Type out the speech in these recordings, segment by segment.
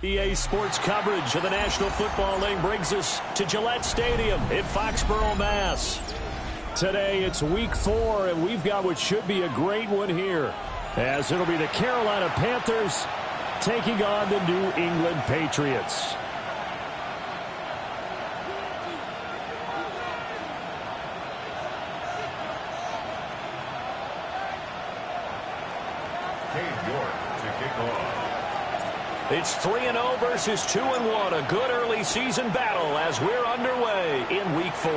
EA Sports coverage of the National Football League brings us to Gillette Stadium in Foxborough, Mass. Today it's week 4, and we've got what should be a great one here, as it'll be the Carolina Panthers taking on the New England Patriots. It's 3-0 versus 2-1, a good early season battle as we're underway in week 4.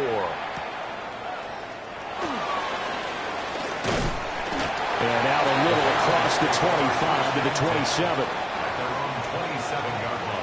And out a little across the 25 to the 27. At their own 27-yard line.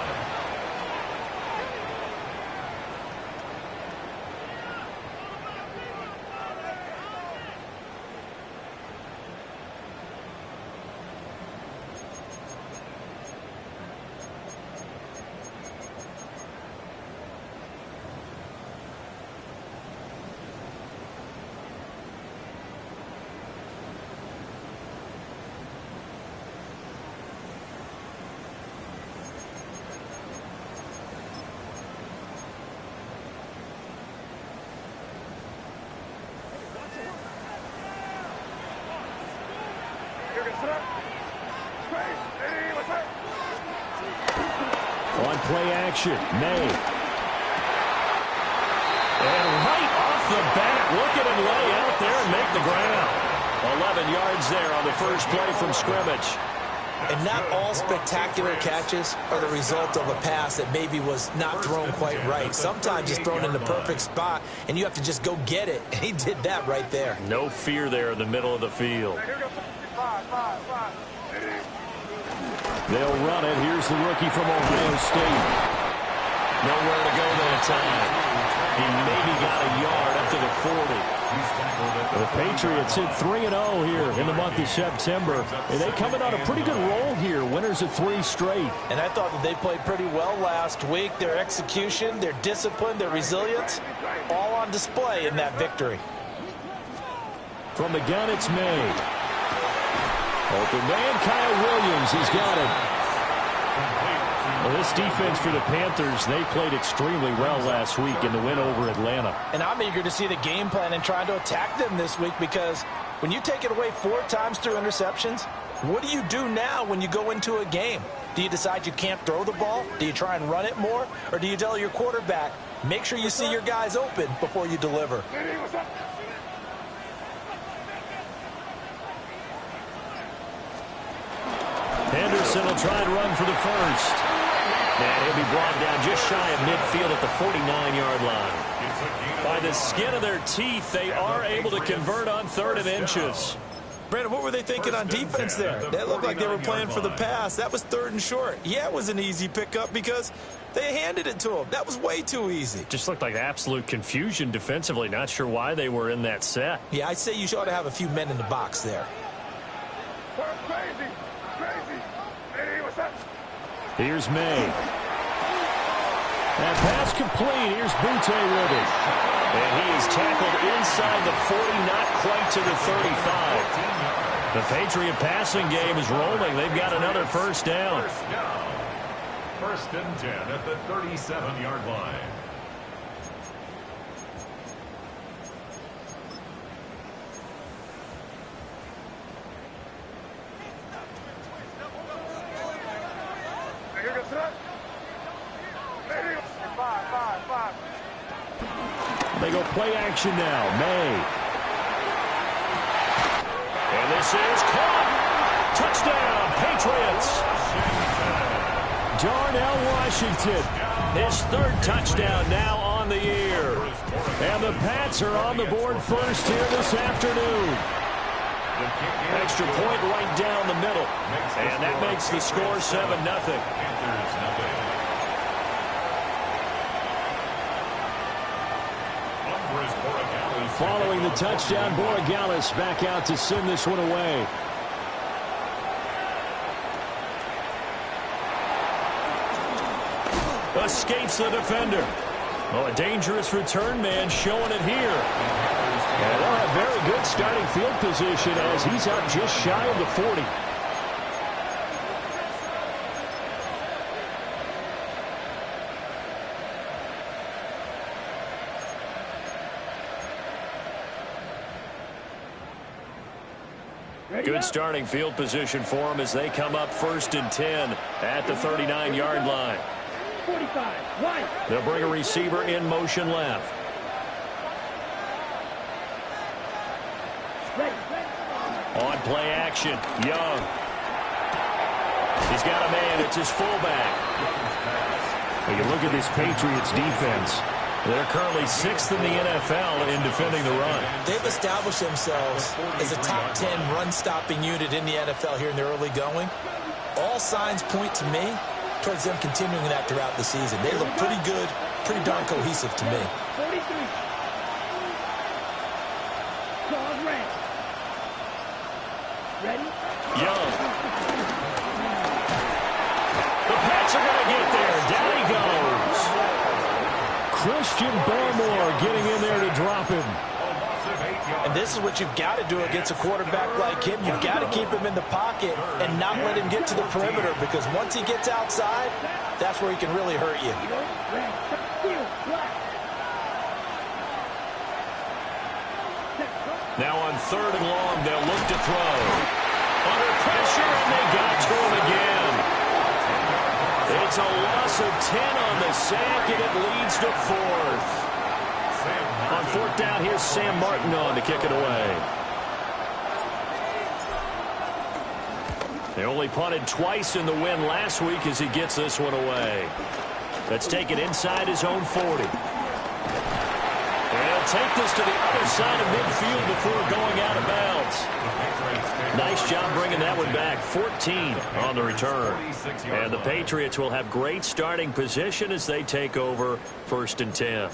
On play action, May. And right off the bat, look at him lay out there and make the ground. 11 yards there on the first play from scrimmage. And not all spectacular catches are the result of a pass that maybe was not thrown quite right. Sometimes it's thrown in the perfect spot, and you have to just go get it. And he did that right there. No fear there in the middle of the field. They'll run it. Here's the rookie from Ohio State. Nowhere to go that time. He maybe got a yard up to the 40. The Patriots hit 3-0 here in the month of September. And they coming on a pretty good roll here. Winners of 3 straight. And I thought that they played pretty well last week. Their execution, their discipline, their resilience, all on display in that victory. From the gun, it's May. Open man, Kyle Williams. He's got it. Well, this defense for the Panthers, they played extremely well last week in the win over Atlanta. And I'm eager to see the game plan and trying to attack them this week, because when you take it away 4 times through interceptions, what do you do now when you go into a game? Do you decide you can't throw the ball? Do you try and run it more? Or do you tell your quarterback, make sure you see your guys open before you deliver? Henderson will try and run for the first. And he'll be brought down just shy of midfield at the 49-yard line. By the skin of their teeth, they are able to convert on 3rd and inches. Brandon, what were they thinking on defense there? That looked like they were playing for the pass. That was 3rd and short. Yeah, it was an easy pickup because they handed it to him. That was way too easy. Just looked like absolute confusion defensively. Not sure why they were in that set. Yeah, I'd say you ought to have a few men in the box there. Here's May. And pass complete. Here's Butte with it. And he is tackled inside the 40, not quite to the 35. The Patriot passing game is rolling. They've got another first down. First and 10 at the 37-yard line. They go play action now. May. And this is caught. Touchdown, Patriots. Darnell Washington. His 3rd touchdown now on the year. And the Pats are on the board first here this afternoon. Extra point right down the middle. And that makes the score 7-0. Following the touchdown, Borregales back out to send this one away. Escapes the defender. Oh, a dangerous return man showing it here. And they'll have very good starting field position as he's up just shy of the 40. Good starting field position for them as they come up 1st and 10 at the 39-yard line. 45, right. They'll bring a receiver in motion left. On play action, Young. He's got a man. It's his fullback. When you look at this Patriots defense, they're currently 6th in the NFL in defending the run. They've established themselves as a top 10 run-stopping unit in the NFL here in the early going. All signs point to me towards them continuing that throughout the season. They look pretty good, pretty darn cohesive to me. 43. Claws red. Ready? Young. The Pats are going to get there. Down he goes. Christian Barmore getting in there to drop him. And this is what you've got to do against a quarterback like him. You've got to keep him in the pocket and not let him get to the perimeter, because once he gets outside, that's where he can really hurt you. Now on 3rd and long, they'll look to throw. Under pressure, and they got to him again. It's a loss of 10 on the sack, and it leads to 4th. On 4th down, here's Sam Martin on to kick it away. They only punted twice in the win last week as he gets this one away. Let's take it inside his own 40. And he'll take this to the other side of midfield before going out of bounds. Nice job bringing that one back. 14 on the return. And the Patriots will have great starting position as they take over 1st and 10.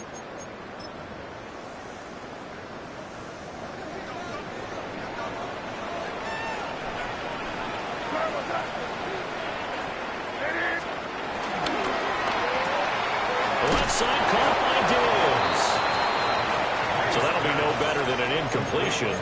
Left side caught by Diggs. So that'll be no better than an incompletion,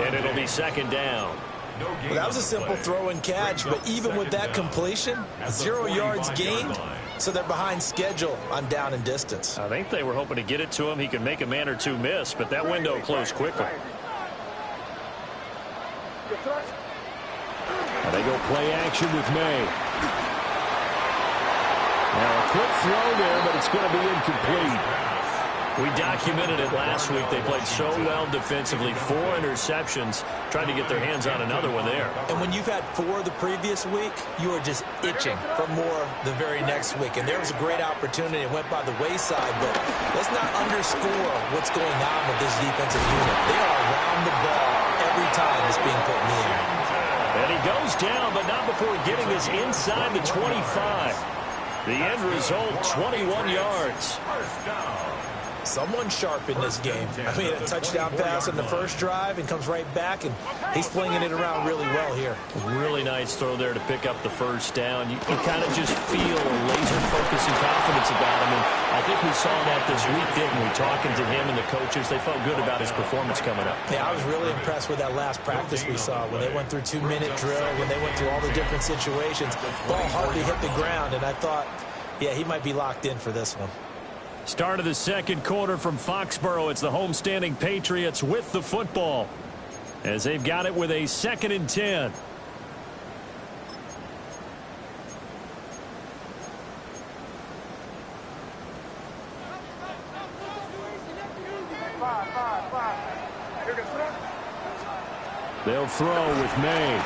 and it'll be 2nd down. Well, that was a simple throw and catch, but even with that completion, 0 yards gained, so they're behind schedule on down and distance. I think they were hoping to get it to him. He could make a man or two miss, but that window closed quickly. Now they go play action with May. Now a quick throw there, but it's going to be incomplete. We documented it last week. They played so well defensively. 4 interceptions, trying to get their hands on another one there. And when you've had 4 the previous week, you are just itching for more the very next week. And there was a great opportunity. It went by the wayside, but let's not underscore what's going on with this defensive unit. They are around the ball every time it's being put in the air. And he goes down, but not before getting this inside the 25. The end result, 21 yards. Someone sharp in this game. I mean, a touchdown pass in the first drive and comes right back, and he's flinging it around really well here. Really nice throw there to pick up the first down. You kind of just feel a laser focus and confidence about him, and I think we saw that this week, didn't we? Talking to him and the coaches, they felt good about his performance coming up. Yeah, I was really impressed with that last practice we saw when they went through 2-minute drill, when they went through all the different situations. Ball hardly hit the ground, and I thought, yeah, he might be locked in for this one. Start of the second quarter from Foxborough. It's the homestanding Patriots with the football as they've got it with a 2nd and 10. They'll throw with May.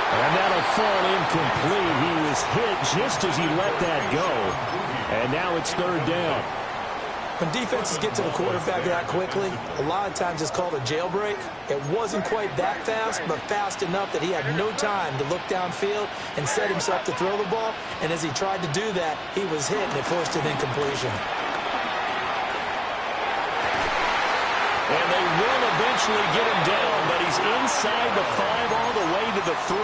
And that'll fall incomplete. He was hit just as he let that go. And now it's 3rd down. When defenses get to the quarterback that quickly, a lot of times it's called a jailbreak. It wasn't quite that fast, but fast enough that he had no time to look downfield and set himself to throw the ball. And as he tried to do that, he was hit, and it forced an incompletion. And they will eventually get him down, but he's inside the 5 all the way to the 3.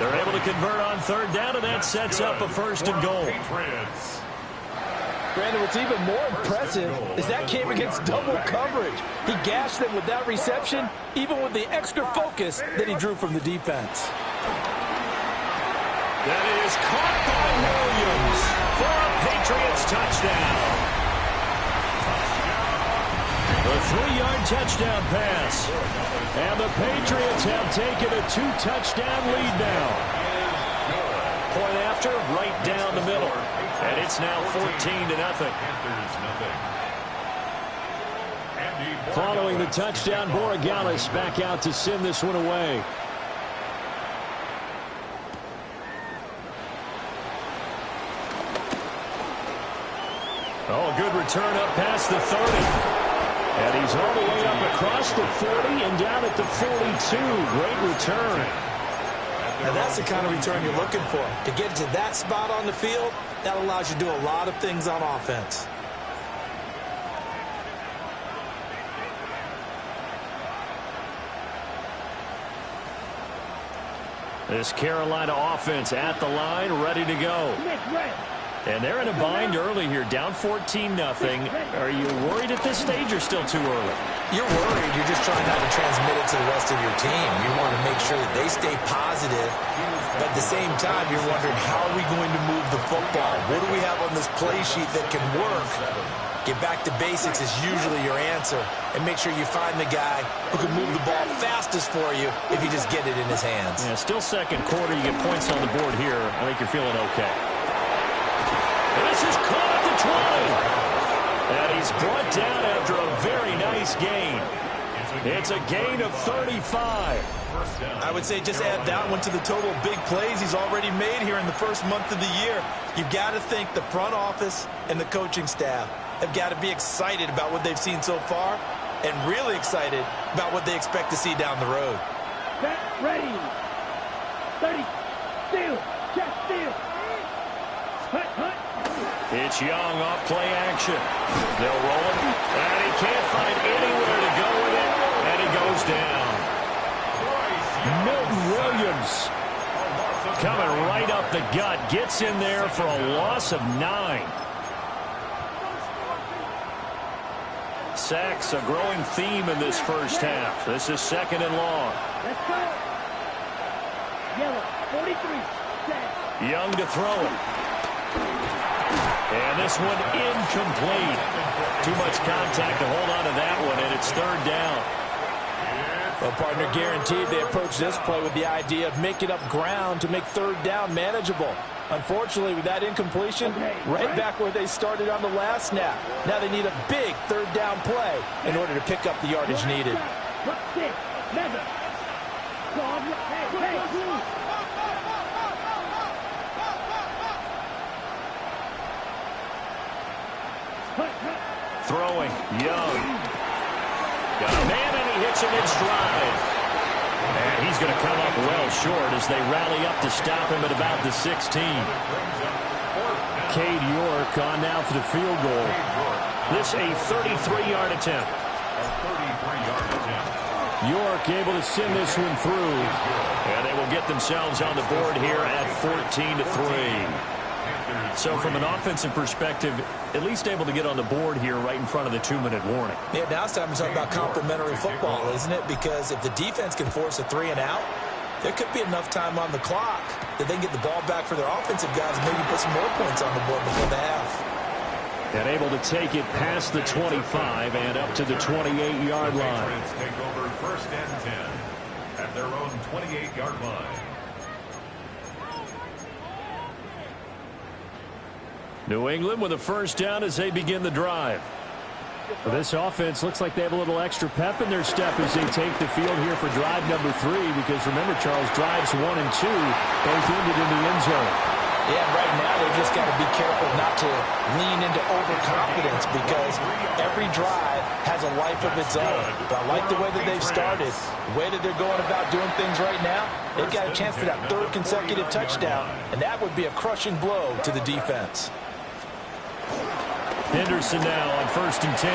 They're able to convert on 3rd down, and that sets up a 1st and goal. Brandon, what's even more impressive is that came against double coverage. He gashed them with that reception, even with the extra focus that he drew from the defense. That is caught by Williams for a Patriots touchdown. The 3-yard touchdown pass. And the Patriots have taken a 2-touchdown lead now. Point after, right down the middle. And it's now 14-0. Following the touchdown, Borregales back out to send this one away. Oh, a good return up past the 30. And he's all the way up across the 40 and down at the 42. Great return. Now that's the kind of return you're looking for. To get to that spot on the field, that allows you to do a lot of things on offense. This Carolina offense at the line, ready to go. And they're in a bind early here, down 14-0. Are you worried at this stage or still too early? You're worried. You're just trying not to transmit it to the rest of your team. You want to make sure that they stay positive. But at the same time, you're wondering, how are we going to move the football? What do we have on this play sheet that can work? Get back to basics is usually your answer. And make sure you find the guy who can move the ball fastest for you if you just get it in his hands. Yeah, still second quarter. You get points on the board here. I think you're feeling okay. This is caught at the 20. And he's brought down after a very nice gain. It's a gain of 35. I would say just add that one to the total big plays he's already made here in the first month of the year. You've got to think the front office and the coaching staff have got to be excited about what they've seen so far and really excited about what they expect to see down the road. Set, ready. 30. Steal. Check, steal. Hut, hut. It's Young off play action. They'll roll it. And he can't find anywhere to go with it. And he goes down. Milton Williams coming right up the gut. Gets in there for a loss of 9. Sacks, a growing theme in this first half. This is 2nd and long. Let's go. Yellow, 43. Set. Young to throw it. And this one incomplete. Too much contact to hold on to that one, and it's 3rd down. Well, partner, guaranteed they approach this play with the idea of making up ground to make 3rd down manageable. Unfortunately, with that incompletion, right back where they started on the last snap. Now they need a big 3rd down play in order to pick up the yardage needed. Throwing, Young. Got a man, and he hits him in stride. And he's going to come up well short as they rally up to stop him at about the 16. Cade York on now for the field goal. This a 33-yard attempt. York able to send this one through. And they will get themselves on the board here at 14-3. So from an offensive perspective, at least able to get on the board here right in front of the 2-minute warning. Yeah, now it's time to talk about complementary football, isn't it? Because if the defense can force a 3 and out, there could be enough time on the clock that they can get the ball back for their offensive guys and maybe put some more points on the board before the half. And able to take it past the 25 and up to the 28-yard line. Take over 1st and 10 at their own 28-yard line. New England with a 1st down as they begin the drive. Well, this offense looks like they have a little extra pep in their step as they take the field here for drive number 3. Because remember, Charles, drives 1 and 2 both ended in the end zone. Yeah, right now they've just got to be careful not to lean into overconfidence because every drive has a life of its own. But I like the way that they've started, the way that they're going about doing things right now. They've got a chance for that 3rd consecutive touchdown, and that would be a crushing blow to the defense. Henderson now on 1st and 10.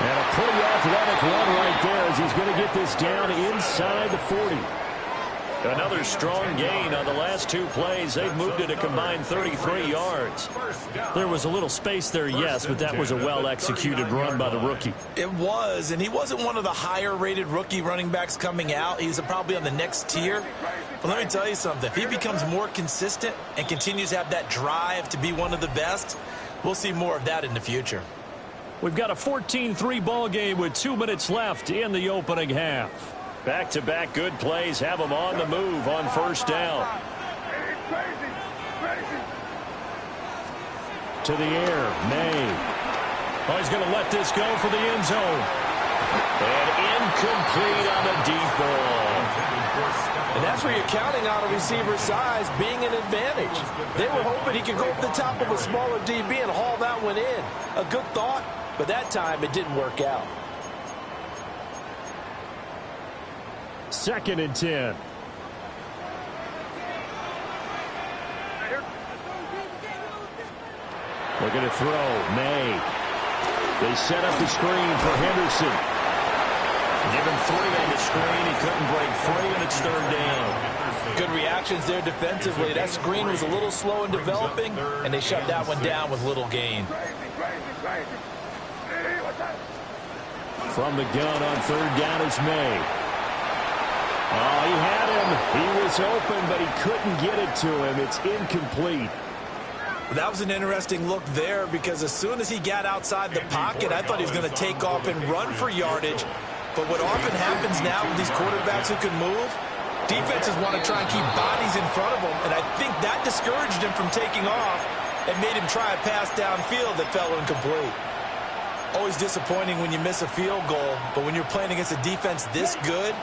And a pretty athletic run right there as he's going to get this down inside the 40. Another strong gain on the last 2 plays. They've moved it a combined 33 yards. There was a little space there, yes, but that was a well-executed run by the rookie. It was, and he wasn't one of the higher-rated rookie running backs coming out. He's probably on the next tier. But let me tell you something. If he becomes more consistent and continues to have that drive to be one of the best, we'll see more of that in the future. We've got a 14-3 ball game with 2 minutes left in the opening half. Back-to-back good plays have them on the move on first down. To the air, May. Oh, he's going to let this go for the end zone. And incomplete on the deep ball. And that's where you're counting on a receiver's size being an advantage. They were hoping he could go over the top of a smaller DB and haul that one in. A good thought, but that time it didn't work out. 2nd and 10. Looking to throw, May. They set up the screen for Henderson. Give him 3 on the screen. He couldn't break free, and it's 3rd down. Good reactions there defensively. That screen was a little slow in developing, and they shut that one down with little gain. From the gun on 3rd down is May. Oh, he had him. He was open, but he couldn't get it to him. It's incomplete. That was an interesting look there because as soon as he got outside the pocket, I thought he was going to take off and run for yardage. But what often happens now with these quarterbacks who can move, defenses want to try and keep bodies in front of them, and I think that discouraged him from taking off and made him try a pass downfield that fell incomplete. Always disappointing when you miss a field goal, but when you're playing against a defense this good,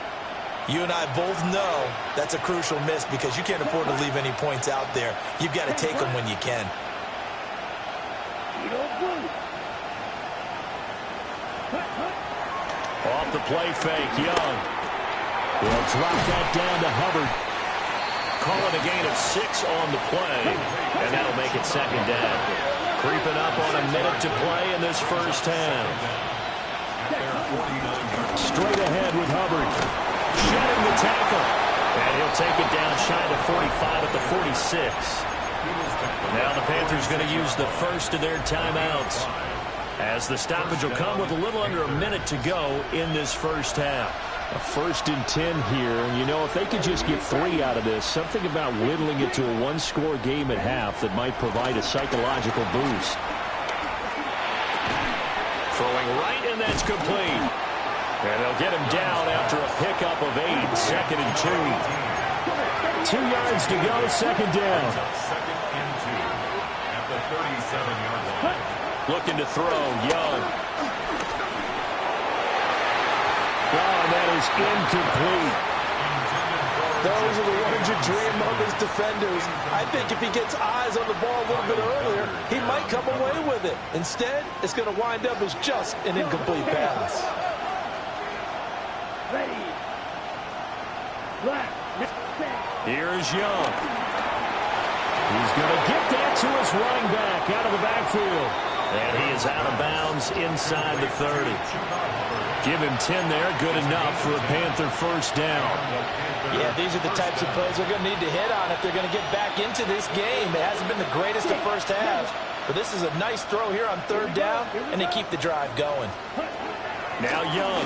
you and I both know that's a crucial miss because you can't afford to leave any points out there. You've got to take them when you can. Off the play fake, Young. They'll drop that down to Hubbard. Call it a gain of 6 on the play, and that'll make it 2nd down. Creeping up on a minute to play in this first half. Straight ahead with Hubbard. Shedding the tackle. And he'll take it down shy of 45 at the 46. Now the Panthers going to use the first of their timeouts, as the stoppage will come with a little under a minute to go in this first half. A 1st and 10 here, and you know, if they could just get 3 out of this, something about whittling it to a 1-score game at half that might provide a psychological boost. Throwing right, and that's complete. And they'll get him down after a pickup of 8, 2nd and 2. 2 yards to go, 2nd down. 2nd and 2 at the 37-yard line. Looking to throw, Young. Oh, that is incomplete. Those are the ones you dream of as defenders. I think if he gets eyes on the ball a little bit earlier, he might come away with it. Instead, it's going to wind up as just an incomplete pass. Ready. Black. Here's Young. He's going to get that to his running back out of the backfield. And he is out of bounds inside the 30. Give him 10 there. Good enough for a Panther first down. Yeah, these are the types of plays they're going to need to hit on if they're going to get back into this game. It hasn't been the greatest of first halves, but this is a nice throw here on 3rd down, and they keep the drive going. Now Young.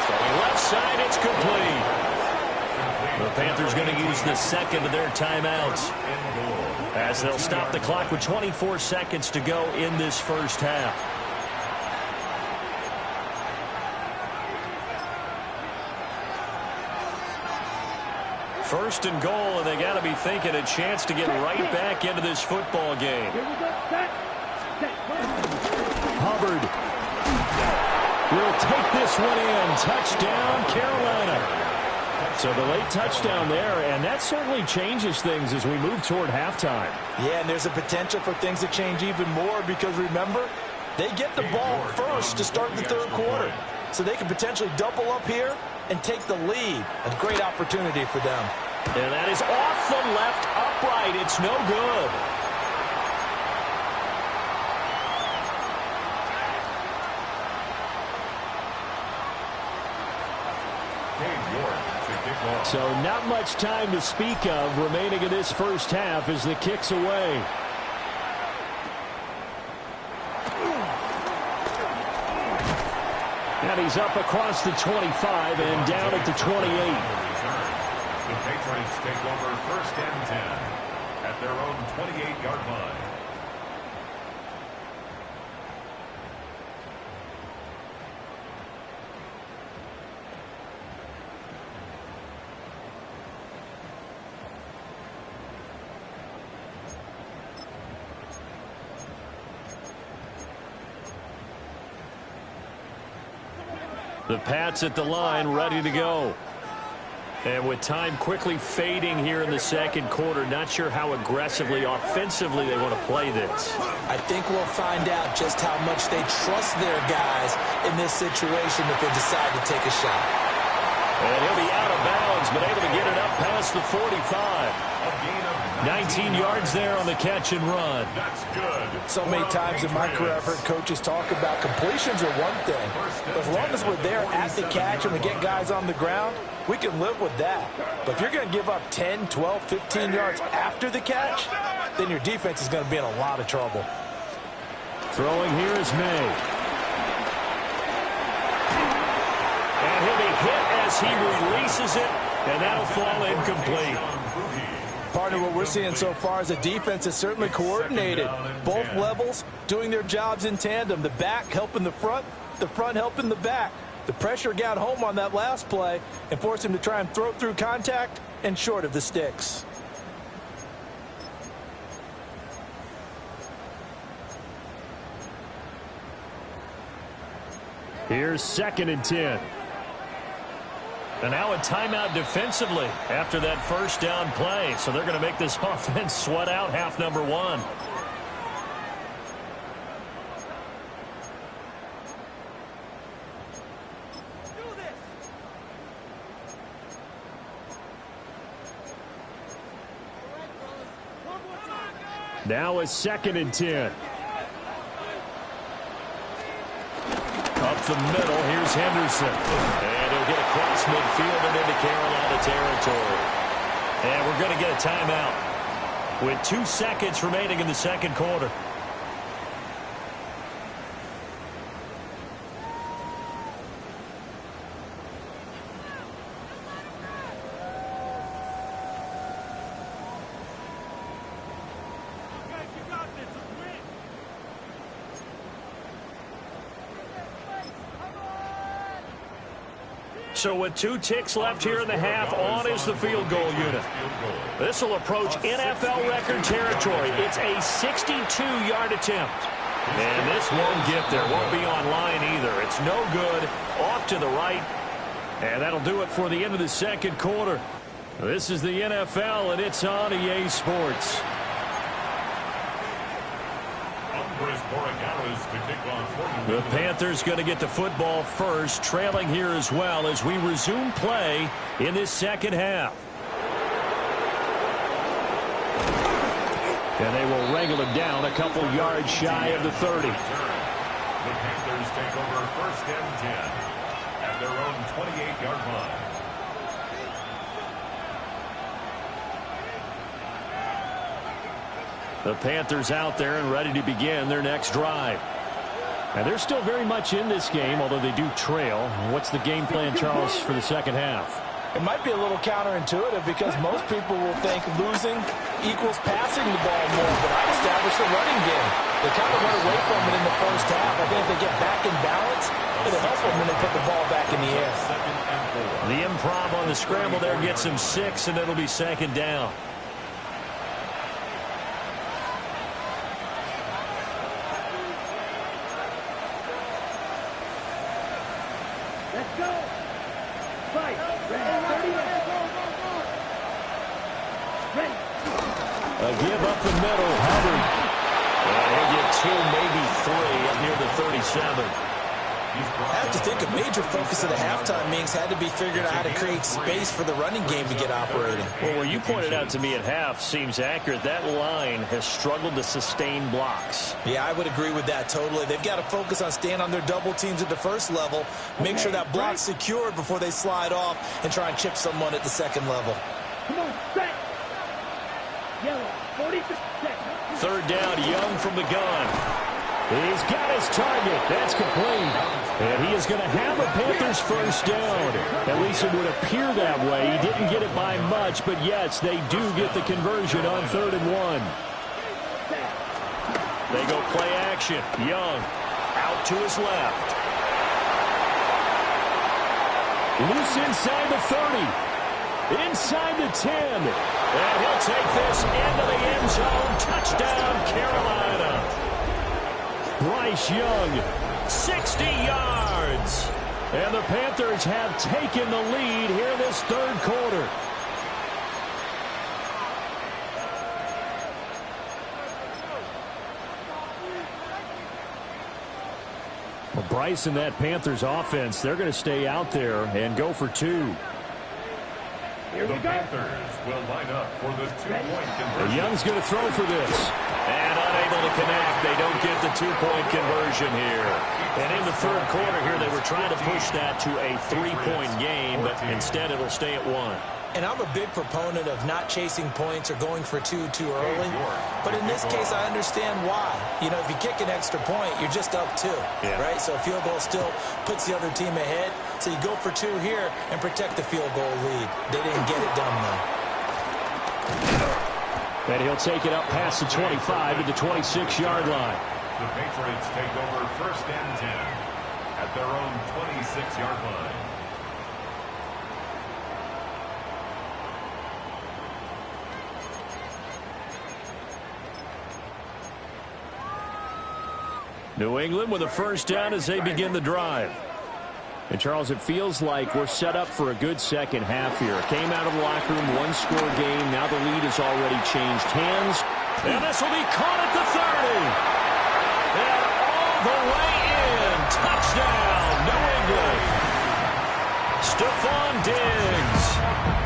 Throwing left side, it's complete. The Panthers going to use the 2nd of their timeouts, as they'll stop the clock with 24 seconds to go in this first half. First and goal, and they got to be thinking a chance to get right back into this football game. Hubbard will take this one in. Touchdown, Carolina. So the late touchdown there, and that certainly changes things as we move toward halftime. Yeah, and there's a potential for things to change even more because, remember, they get the ball first to start the 3rd quarter. So they can potentially double up here and take the lead. A great opportunity for them. And that is off the left upright. It's no good. So not much time to speak of remaining in this first half as the kick's away. And he's up across the 25 and down at the 28. The Patriots take over 1st and 10 at their own 28-yard line. The Pats at the line, ready to go. And with time quickly fading here in the second quarter, not sure how aggressively, offensively they want to play this. I think we'll find out just how much they trust their guys in this situation if they decide to take a shot. And he'll be out of bounds, but able to get it up past the 45. 19 yards there on the catch and run. That's good. So many times in my career I've heard coaches talk about completions are one thing. But as long as we're there at the catch and we get guys on the ground, we can live with that. But if you're going to give up 10, 12, 15 yards after the catch, then your defense is going to be in a lot of trouble. Throwing here is May. And he'll be hit as he releases it, and that'll fall incomplete. Partner, what we're seeing so far is the defense is certainly coordinated. Both levels doing their jobs in tandem. The back helping the front helping the back. The pressure got home on that last play and forced him to try and throw through contact and short of the sticks. Here's 2nd and 10. And now a timeout defensively after that first down play. So they're going to make this offense sweat out half number 1. Now a 2nd and 10. Up the middle, here's Henderson. And he'll get across midfield and into Carolina territory. And we're going to get a timeout with 2 seconds remaining in the second quarter. So with 2 ticks left here in the half, on is the field goal unit. This will approach NFL record territory. It's a 62-yard attempt. And this won't get there. Won't be on line either. It's no good. Off to the right. And that'll do it for the end of the second quarter. This is the NFL, and it's on EA Sports. The Panthers going to get the football first, trailing here as well as we resume play in this second half. And they will wrangle him down a couple yards shy of the 30. The Panthers take over 1st and 10 at their own 28-yard line. The Panthers out there and ready to begin their next drive. And they're still very much in this game, although they do trail. What's the game plan, Charles, for the second half? It might be a little counterintuitive because most people will think losing equals passing the ball more, but I'd establish the running game. They kind of went away from it in the first half. I think if they get back in balance, it'll help them when they put the ball back in the air. The improv on the scramble there gets him 6, and it'll be 2nd down. Let's go. Fight. Ready. Ready. A give up the middle. Hubbard. And he'll get 2, maybe 3 up near the 37. I have to think a major focus of the halftime meetings had to be figuring out how to create space for the running game to get operating. Well, where you pointed out to me at half seems accurate. That line has struggled to sustain blocks. Yeah, I would agree with that totally. They've got to focus on staying on their double teams at the first level, make sure that block's secured before they slide off and try and chip someone at the second level. Come on, set. Yellow, 40%. 3rd down, Young from the gun. He's got his target. That's complete. And he is going to have a Panthers first down. At least it would appear that way. He didn't get it by much, but yes, they do get the conversion on 3rd and 1. They go play action. Young out to his left. Loose inside the 30. Inside the 10. And he'll take this into the end zone. Touchdown, Carolina. Bryce Young, 60 yards. And the Panthers have taken the lead here in this 3rd quarter. Well, Bryce and that Panthers offense, they're going to stay out there and go for 2. The Panthers will line up for the 2-point conversion. Young's going to throw for this. And unable to connect. They don't get the 2-point conversion here. And in the 3rd quarter here, they were trying to push that to a 3-point game, but instead it'll stay at 1. And I'm a big proponent of not chasing points or going for 2 too early. But in this case, I understand why. You know, if you kick an extra point, you're just up 2, right? So a field goal still puts the other team ahead. So you go for 2 here and protect the field goal lead. They didn't get it done, though. And he'll take it up past the 25 to the 26-yard line. The Patriots take over 1st and 10 at their own 26-yard line. New England with a first down as they begin the drive. And, Charles, it feels like we're set up for a good second half here. Came out of the locker room, 1-score game. Now the lead has already changed hands. And this will be caught at the 30. And all the way in. Touchdown, New England. Stephon Diggs,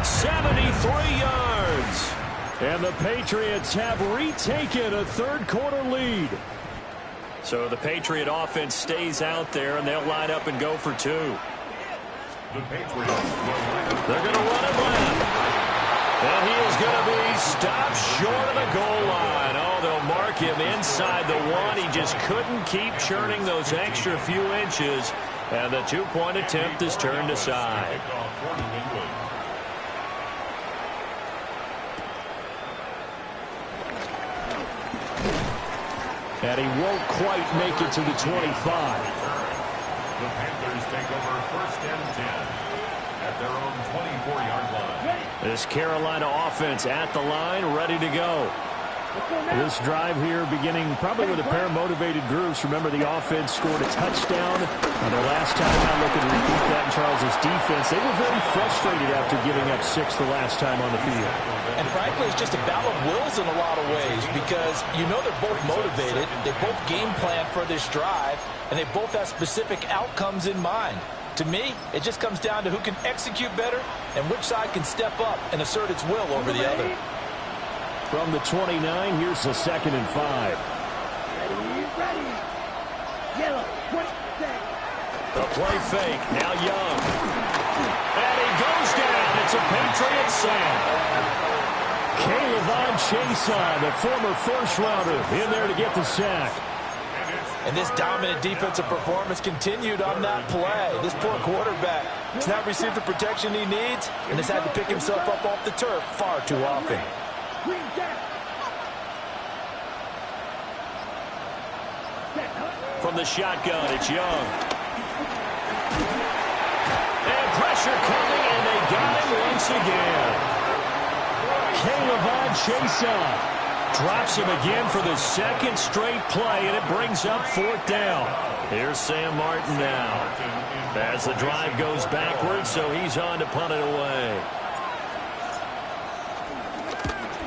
73 yards. And the Patriots have retaken a 3rd quarter lead. So the Patriot offense stays out there, and they'll line up and go for 2. The Patriots will line up. They're going to run it left. And he is going to be stopped short of the goal line. Oh, they'll mark him inside the 1. He just couldn't keep churning those extra few inches. And the 2-point attempt is turned aside. And he won't quite make it to the 25. The Panthers take over 1st and 10 at their own 24-yard line. This Carolina offense at the line, ready to go. This drive here beginning probably with a pair of motivated groups. Remember, the offense scored a touchdown. The last time I look and repeat that in Charles's defense, they were very frustrated after giving up 6 the last time on the field. And frankly, it's just a battle of wills in a lot of ways because you know they're both motivated. They both game plan for this drive, and they both have specific outcomes in mind. To me, it just comes down to who can execute better and which side can step up and assert its will over the other. From the 29, here's the 2nd and 5. Ready. Yellow, 26. The play fake, now Young. And he goes down. It's a Patriot sack. Caleb Chason, the former first-rounder, in there to get the sack. And this dominant defensive performance continued on that play. This poor quarterback has not received the protection he needs and has had to pick himself up off the turf far too often. From the shotgun, it's Young. And pressure coming, and they got him once again. Caleb Chason drops him again for the 2nd straight play, and it brings up 4th down. Here's Sam Martin now. As the drive goes backwards, so he's on to punt it away.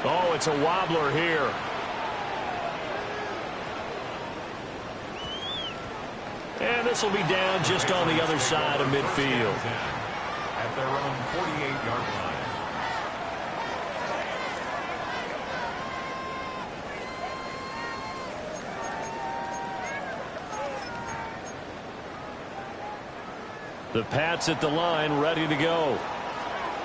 Oh, it's a wobbler here. And this will be down just on the other side of midfield. At their own 48-yard line. The Pats at the line, ready to go.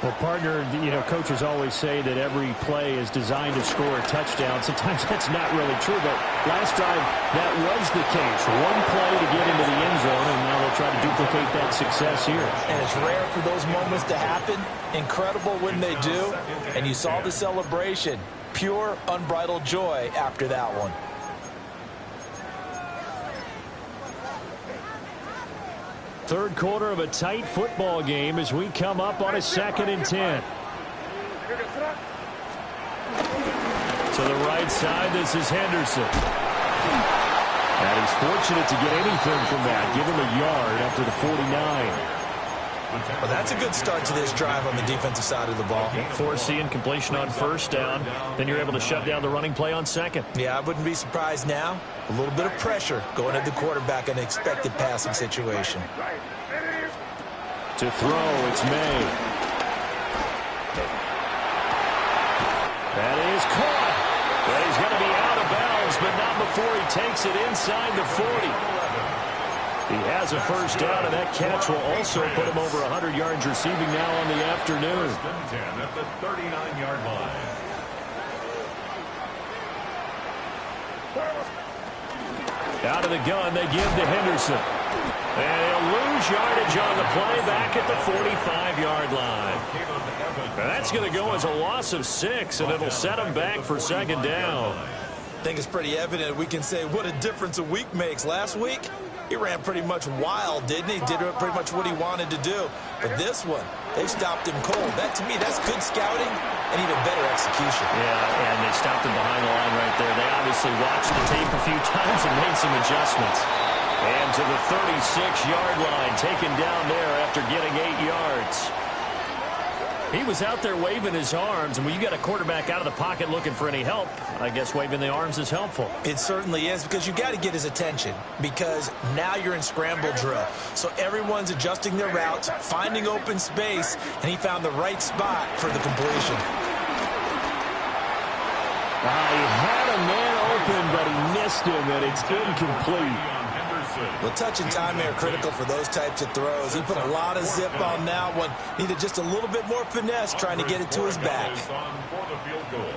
Well, partner, coaches always say that every play is designed to score a touchdown. Sometimes that's not really true, but last drive, that was the case. One play to get into the end zone, and now they'll try to duplicate that success here. And it's rare for those moments to happen. Incredible when they do. And you saw the celebration. Pure, unbridled joy after that one. Third quarter of a tight football game as we come up on a 2nd and 10. To the right side, this is Henderson. And he's fortunate to get anything from that. Give him a yard up to the 49. Well, that's a good start to this drive on the defensive side of the ball. Forcing completion on first down. Then you're able to shut down the running play on second. Yeah, I wouldn't be surprised now. A little bit of pressure going at the quarterback in an expected passing situation. To throw, it's May. That is caught. But he's going to be out of bounds, but not before he takes it inside the 40. He has a first down, and that catch will also put him over 100 yards receiving now on the afternoon. At the 39-yard line. Out of the gun, they give to Henderson. And he'll lose yardage on the play back at the 45-yard line. Now that's going to go as a loss of 6, and it'll set him back for second down. I think it's pretty evident we can say what a difference a week makes. Last week, he ran pretty much wild, didn't he? Did pretty much what he wanted to do. But this one, they stopped him cold. That, to me, that's good scouting and even better execution. Yeah, and they stopped him behind the line right there. They obviously watched the tape a few times and made some adjustments. And to the 36-yard line, taken down there after getting 8 yards. He was out there waving his arms, and when you got a quarterback out of the pocket looking for any help, I guess waving the arms is helpful. It certainly is, because you got to get his attention, because now you're in scramble drill. So everyone's adjusting their routes, finding open space, and he found the right spot for the completion. He had a man open, but he missed him, and it's incomplete. Well, touch and timing are critical for those types of throws. He put a lot of zip on that one. Needed just a little bit more finesse trying to get it to his back. For the field goal,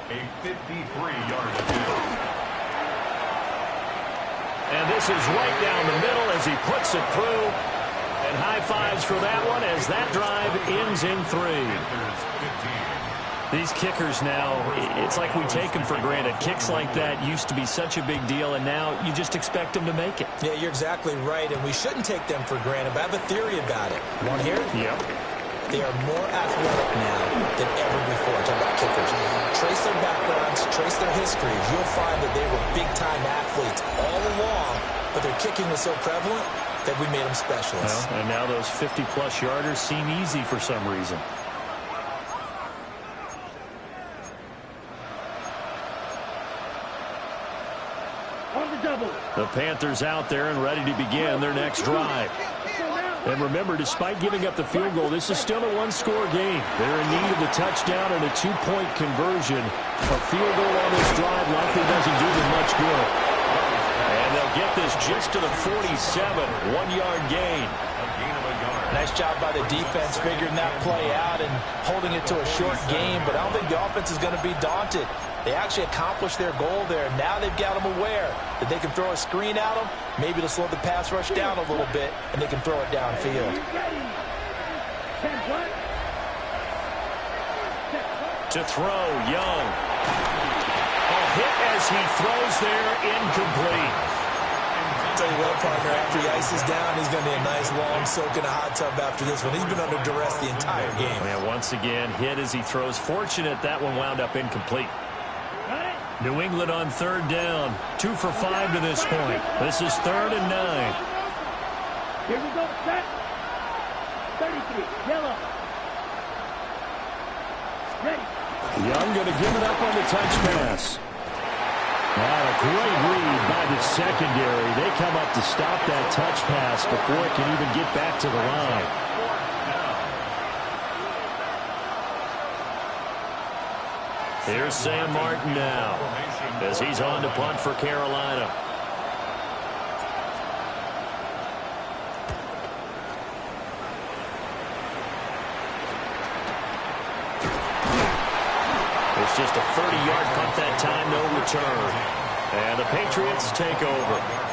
a 53-yard attempt. And this is right down the middle as he puts it through. And high fives for that one as that drive ends in 3. These kickers now, it's like we take them for granted. Kicks like that used to be such a big deal, and now you just expect them to make it. Yeah, you're exactly right, and we shouldn't take them for granted, but I have a theory about it. Want to hear it? Yep. They are more athletic now than ever before. Talk about kickers. Trace their backgrounds, trace their histories. You'll find that they were big-time athletes all along, but their kicking was so prevalent that we made them specialists. Well, and now those 50-plus yarders seem easy for some reason. The Panthers out there and ready to begin their next drive. And remember, despite giving up the field goal, this is still a one-score game. They're in need of the touchdown and a two-point conversion. A field goal on this drive likely doesn't do them much good. And they'll get this just to the 47, one-yard gain. Nice job by the defense figuring that play out and holding it to a short game, but I don't think the offense is going to be daunted. They actually accomplished their goal there. Now they've got them aware that they can throw a screen at them, maybe to slow the pass rush down a little bit, and they can throw it downfield. To throw, Young. A hit as he throws there, incomplete. Tell you what, partner, after he ices down, he's going to be a nice long soak in a hot tub after this one. He's been under duress the entire game. Yeah, once again, hit as he throws. Fortunate that one wound up incomplete. New England on third down. 2 for 5 to this point. This is 3rd and 9. Here we go, set. 33, yellow. Ready. Young going to give it up on the touch pass. And a great read by the secondary. They come up to stop that touch pass before it can even get back to the line. Here's Sam Martin now as he's on to punt for Carolina. It's just a 30-yard punt that time, no return. And the Patriots take over.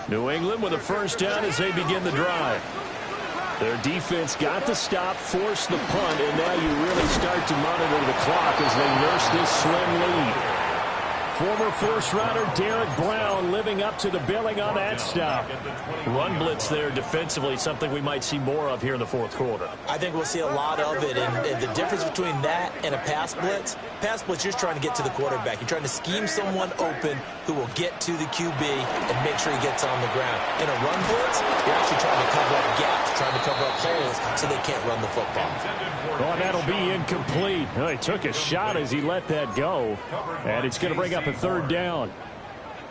New England with a first down as they begin the drive. Their defense got the stop, forced the punt, and now you really start to monitor the clock as they nurse this slim lead. Former first-rounder Derek Brown living up to the billing on that stop. Run blitz there defensively, something we might see more of here in the fourth quarter. I think we'll see a lot of it, and the difference between that and a pass blitz, you're trying to get to the quarterback. You're trying to scheme someone open who will get to the QB and make sure he gets on the ground. In a run blitz, you're actually trying to cover up gaps, trying to cover up holes so they can't run the football. Oh, that'll be incomplete. Well, he took a shot as he let that go, and it's going to bring up a third down.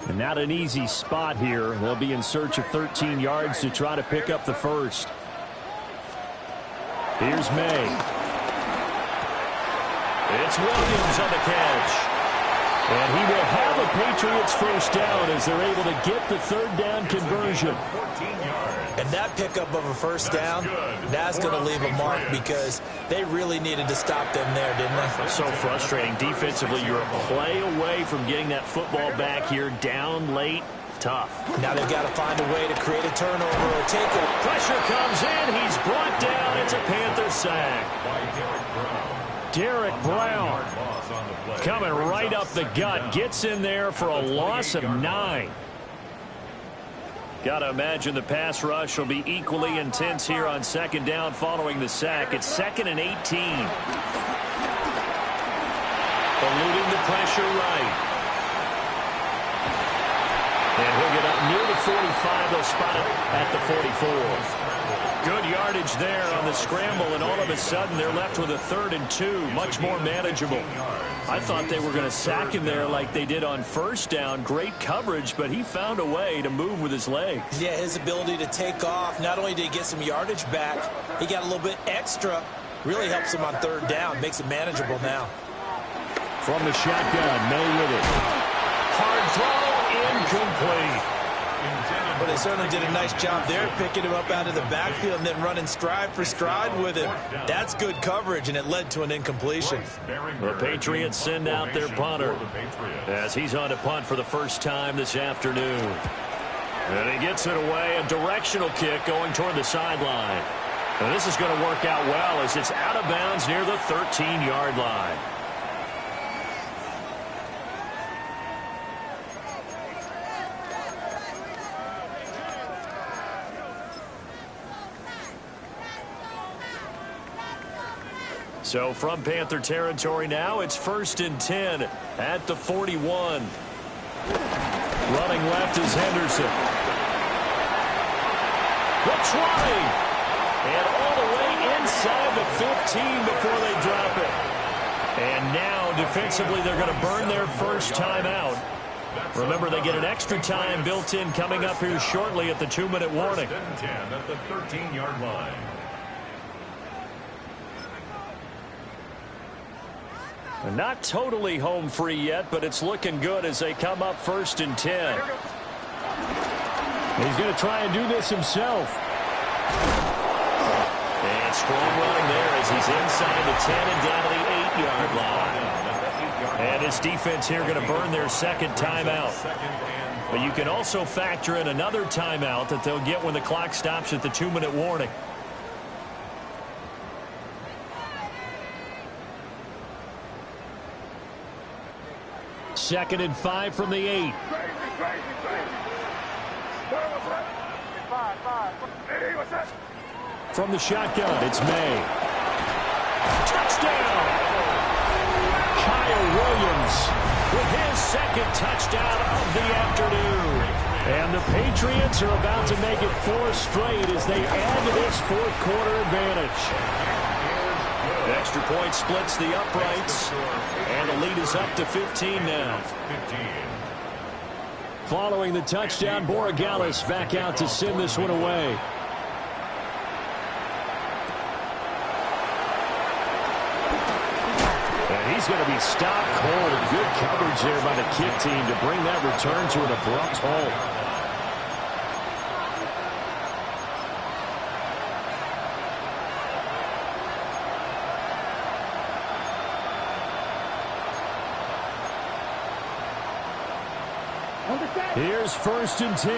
And not an easy spot here. They'll be in search of 13 yards to try to pick up the first. Here's May. It's Williams on the catch. And he will have a Patriots first down as they're able to get the third down conversion. And that pickup of a first down, that's going to leave a mark because they really needed to stop them there, didn't they? So frustrating. Defensively, you're a play away from getting that football back here down late. Tough. Now they've got to find a way to create a turnover or take it. Pressure comes in. He's brought down. It's a Panther sack. Derek Brown coming right up the gut. Gets in there for a loss of 9. Got to imagine the pass rush will be equally intense here on second down following the sack. It's 2nd and 18. Eluding the pressure right. And he'll get up near the 45. They'll spot it at the 44. Good yardage there on the scramble, and all of a sudden they're left with a 3rd and 2. Much more manageable. I thought they were going to sack him there like they did on first down. Great coverage, but he found a way to move with his legs. Yeah, his ability to take off. Not only did he get some yardage back, he got a little bit extra. Really helps him on 3rd down. Makes it manageable now. From the shotgun, May with it. Hard throw, incomplete. But they certainly did a nice job there, picking him up out of the backfield and then running stride for stride with him. That's good coverage, and it led to an incompletion. The Patriots send out their punter as he's on to punt for the first time this afternoon. And he gets it away, a directional kick going toward the sideline. And this is going to work out well as it's out of bounds near the 13-yard line. So from Panther territory now, it's 1st and 10 at the 41. Running left is Henderson. The try. And all the way inside the 15 before they drop it. And now defensively they're going to burn their first time out. Remember, they get an extra time built in coming up here shortly at the 2-minute warning. 1st and 10 at the 13-yard line. Not totally home free yet, but it's looking good as they come up 1st and 10. He's going to try and do this himself. And strong running there as he's inside the 10 and down to the 8-yard line. And this defense here going to burn their second timeout. But you can also factor in another timeout that they'll get when the clock stops at the 2-minute warning. Second and 5 from the 8. From the shotgun, it's May. Touchdown! Kyle Williams with his second touchdown of the afternoon. And the Patriots are about to make it 4 straight as they add to this fourth quarter advantage. Extra point splits the uprights, and the lead is up to 15 now. Following the touchdown, Borregales back out to send this one away. And he's going to be stopped cold. Good coverage there by the kick team to bring that return to an abrupt halt. Here's 1st and 10.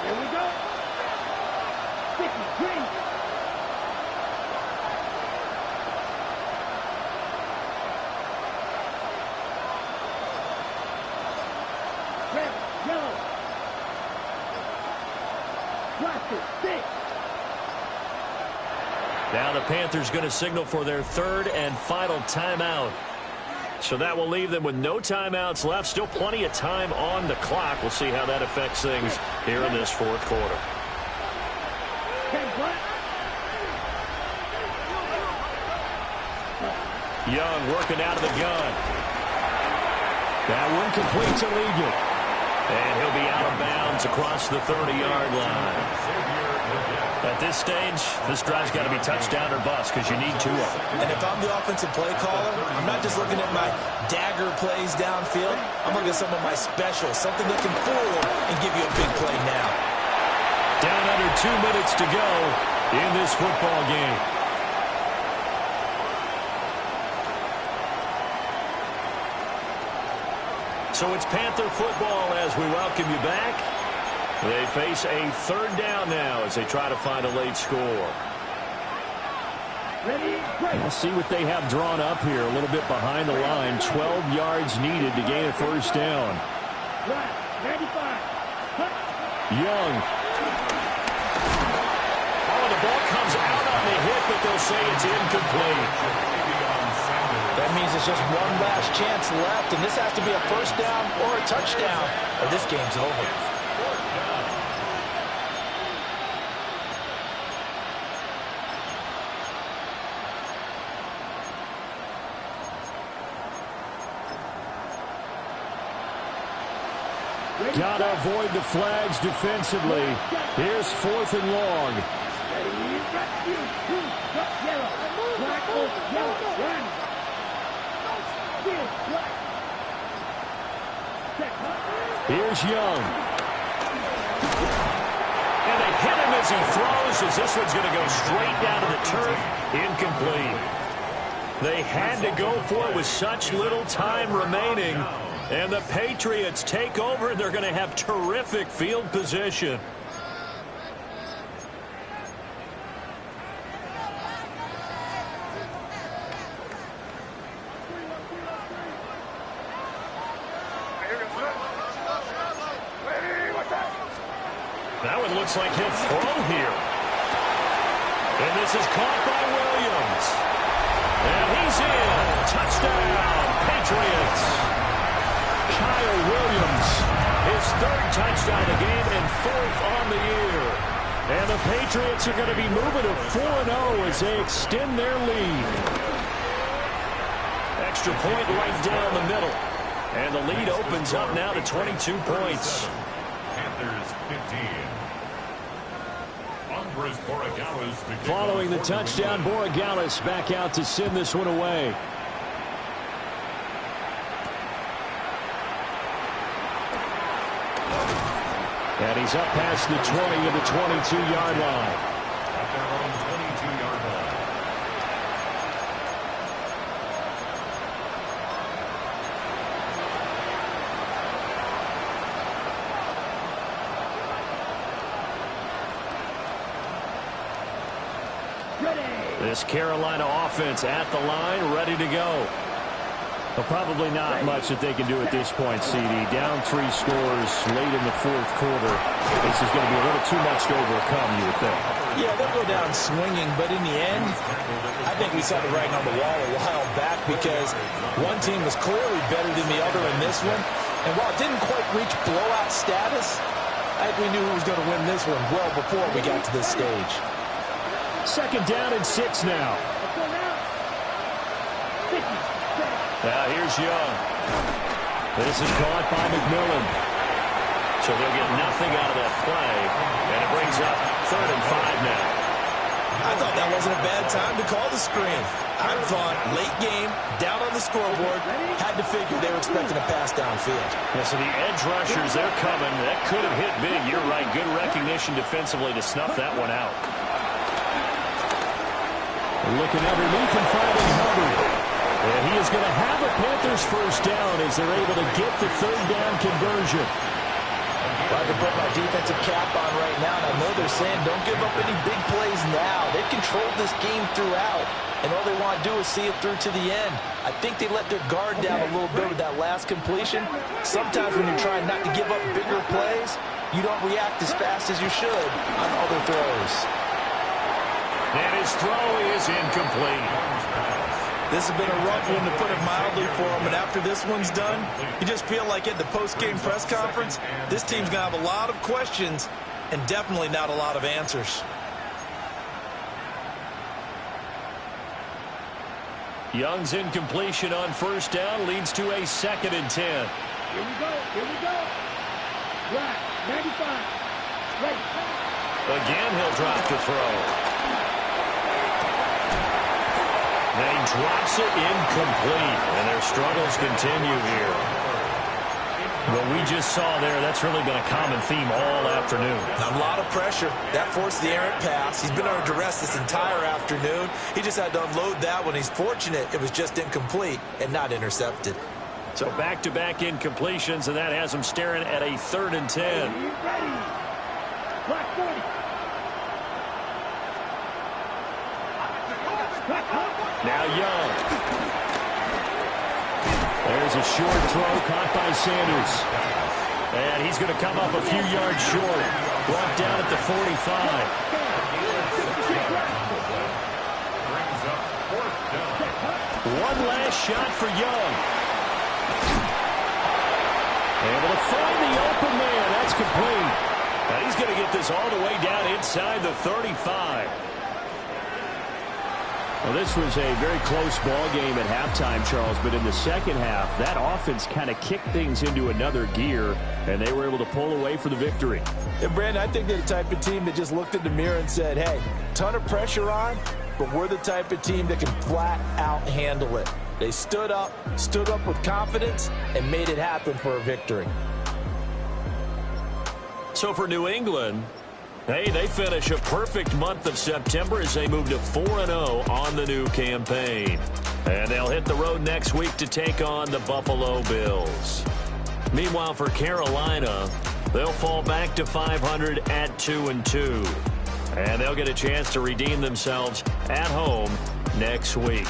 Here we go. 50, green. Red, yellow. Blaster, 6. Now the Panthers going to signal for their 3rd and final timeout. So that will leave them with no timeouts left. Still plenty of time on the clock. We'll see how that affects things here in this 4th quarter. Young working out of the gun. That one complete to Ligon. And he'll be out of bounds across the 30-yard line. At this stage, this drive's got to be touchdown or bust because you need 2 of them. And if I'm the offensive play caller, I'm not just looking at my dagger plays downfield. I'm looking at some of my specials, something that can fool them and give you a big play now. Down under 2 minutes to go in this football game. So it's Panther football as we welcome you back. They face a 3rd down now as they try to find a late score. We'll see what they have drawn up here. A little bit behind the line. 12 yards needed to gain a 1st down. Young. Oh, the ball comes out on the hit, but they'll say it's incomplete. That means it's just one last chance left, and this has to be a 1st down or a touchdown, or this game's over. Got to avoid the flags defensively. Here's 4th and long. Here's Young. And they hit him as he throws, as this one's going to go straight down to the turf. Incomplete. They had to go for it with such little time remaining. And the Patriots take over, and they're going to have terrific field position. That one looks like he'll throw here. And this is caught by Williams. And he's in. Touchdown, Patriots. Kyle Williams, his 3rd touchdown of the game and 4th on the year. And the Patriots are going to be moving to 4-0 as they extend their lead. Extra point right down the middle. And the lead opens up now to 22 points. Panthers 15. Following the touchdown, Borregales back out to send this one away. And he's up past the 20 to the 22-yard line. At their own 22-yard line. This Carolina offense at the line, ready to go. Well, probably not much that they can do at this point, CD. Down 3 scores late in the 4th quarter. This is going to be a little too much to overcome, you would think. Yeah, they'll go down swinging, but in the end, I think we saw the writing on the wall a while back because one team was clearly better than the other in this one. And while it didn't quite reach blowout status, I think we knew who was going to win this one well before we got to this stage. Second down and 6 now. Now here's Young. This is caught by McMillan. So they'll get nothing out of that play. And it brings up 3rd and 5 now. I thought that wasn't a bad time to call the screen. I thought late game, down on the scoreboard, had to figure they were expecting a pass downfield. Yeah, so the edge rushers, they're coming. That could have hit big. You're right. Good recognition defensively to snuff that one out. Looking underneath and finding Hubbard. And he is going to have a Panthers first down as they're able to get the 3rd down conversion. I can put my defensive cap on right now, and I know they're saying don't give up any big plays now. They've controlled this game throughout, and all they want to do is see it through to the end. I think they let their guard down a little bit with that last completion. Sometimes when you're trying not to give up bigger plays, you don't react as fast as you should on other throws. And his throw is incomplete. This has been a rough one, to put it mildly, for him. And after this one's done, you just feel like at the post-game press conference, this team's going to have a lot of questions and definitely not a lot of answers. Young's incompletion on first down leads to a 2nd and 10. Here we go. Here we go. Right. 95. Straight. Again, he'll drop the throw. And he drops it incomplete. And their struggles continue here. What we just saw there, that's really been a common theme all afternoon. A lot of pressure. That forced the errant pass. He's been under duress this entire afternoon. He just had to unload that one. He's fortunate it was just incomplete and not intercepted. So back-to-back incompletions, and that has him staring at a 3rd and 10. Ready. Block 40. Now Young. There's a short throw caught by Sanders. And he's going to come up a few yards short. Brought down at the 45. One last shot for Young. Able to find the open man. That's complete. And he's going to get this all the way down inside the 35. Well, this was a very close ball game at halftime, Charles, but in the second half, that offense kind of kicked things into another gear, and they were able to pull away for the victory. And, Brandon, I think they're the type of team that just looked in the mirror and said, hey, ton of pressure on, but we're the type of team that can flat out handle it. They stood up with confidence, and made it happen for a victory. So for New England, hey, they finish a perfect month of September as they move to 4-0 on the new campaign. And they'll hit the road next week to take on the Buffalo Bills. Meanwhile, for Carolina, they'll fall back to 500 at 2-2. And they'll get a chance to redeem themselves at home next week.